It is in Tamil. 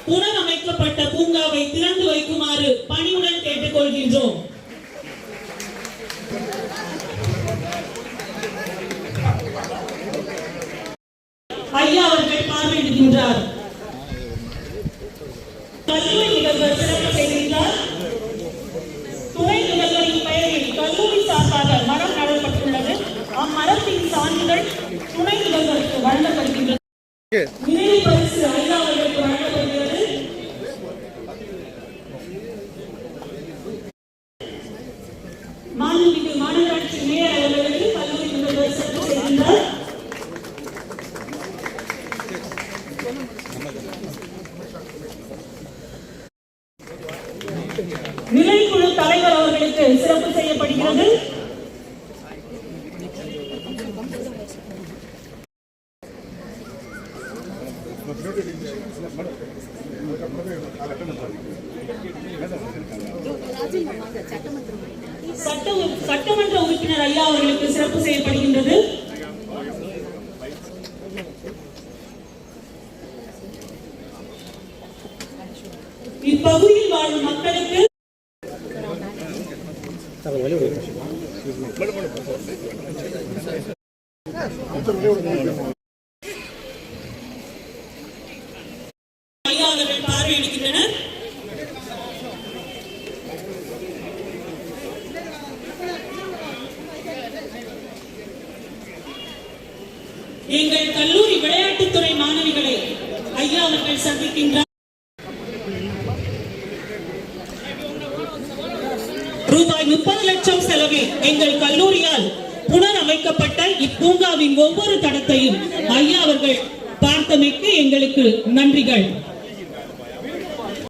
புனரமைக்கப்பட்ட பூங்காவை திறந்து வைக்குமாறு பணிவுடன் கேட்டுக்கொள்கின்றோம். ஐயா அவர்கள் பார்வையிடுகின்றார். கல்லூரி முதல்வர் சிறப்பு செய்கின்றார். துணை முதல்வரின் பெயரில் கல்லூரி சார்பாக மரம் நடப்பட்டுள்ளது. அம்மரத்தின் சான்றிதழ் துணை முதல்வருக்கு வழங்கப்படுகின்றது. நினைவு பரிசு ஐயா அவர்களுக்கு வழங்கப்படுகிறது. மாண்புமிகு மாநகராட்சி மேயர் அவர்களுக்கு கல்லூரி முதல்வர் சிறப்பு செய்கின்றார். நிலைக்குழு தலைவர் அவர்களுக்கு சிறப்பு செய்யப்படுகிறது. சட்டமன்ற உறுப்பினர் ஐயா அவர்களுக்கு சிறப்பு செய்யப்படுகின்றது. இப்பகுதியில் வாழும் மக்களுக்கு ஐயா அவர்கள் பார்வையிடுகின்றனர். எங்கள் கல்லூரி விளையாட்டுத்துறை மாணவிகளை ஐயா அவர்கள் சந்திக்கின்றார். ரூபாய் 30 லட்சம் செலவில் எங்கள் கல்லூரியால் புனரமைக்கப்பட்ட இப்பூங்காவின் ஒவ்வொரு தடத்தையும் ஐயா அவர்கள் பார்த்தமைக்கு எங்களுக்கு நன்றிகள்.